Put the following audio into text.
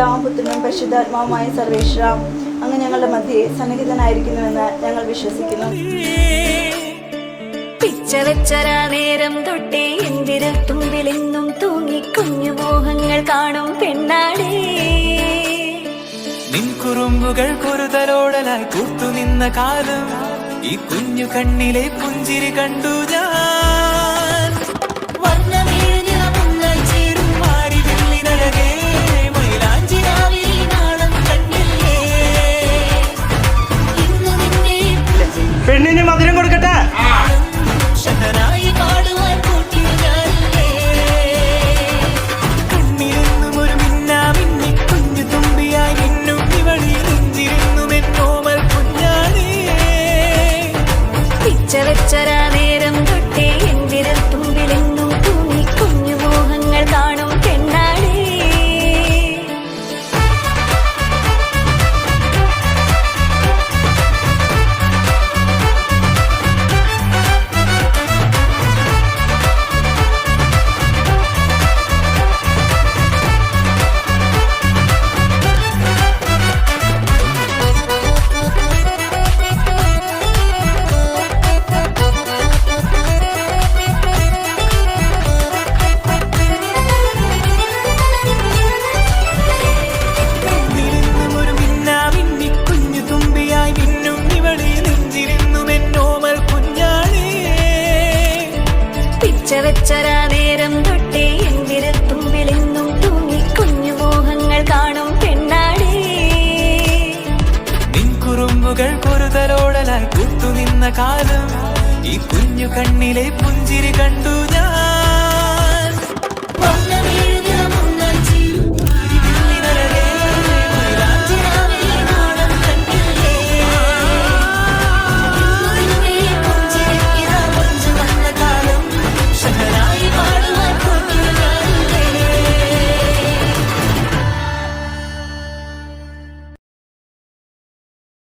പിതാവും പുത്രനും പരിശുദ്ധാത്മാവുമായ സർവേശ്വര, അങ്ങ് ഞങ്ങളുടെ മധ്യേ സന്നിഹിതനായിരിക്കുന്നുവെന്ന് ഞങ്ങൾ വിശ്വസിക്കുന്നു. പിച്ചവെച്ചരാ നേരം തൊട്ടേ എന്തിരു തുമ്പിലെന്നും തൂങ്ങി കുഞ്ഞു മോഹങ്ങൾ കാണും പെണ്ണാടേ. നിൻ കുറുമ്പുകൾ കുറുതലോടലായി കൂത്തുനിന്ന കാലം ഈ കുഞ്ഞു കണ്ണിലെ പുഞ്ചിരി കണ്ടു ഞാൻ. പെണ്ണിന് മധുരം കൊടുക്കട്ടെ. കണ്ണിലെന്നും ഒരു മിന്നാമിന്നി കുഞ്ഞു തുമ്പിയായി മിന്നും ഇവളി നെഞ്ചിരുന്നു മെന്നോമൽ കുഞ്ഞാണേ. പിച്ചവെച്ചരാ നേരം തൊട്ടേ എന്തിരു തുമ്പിലെന്നും തൂങ്ങി കുഞ്ഞു മോഹങ്ങൾ കാണും പെണ്ണാടേ. പിച്ചവെച്ചരാ നേരം തൊട്ടേ എന്തിരു തുമ്പിലെന്നും തൂങ്ങി കുഞ്ഞു മോഹങ്ങൾ കാണും പെണ്ണാടേ. നിൻ കുറുമ്പുകൾ കുറുതലോടലായി കൂത്തുനിന്ന കാലം ഈ കുഞ്ഞു കണ്ണിലെ പുഞ്ചിരി കണ്ടു ഞാൻ.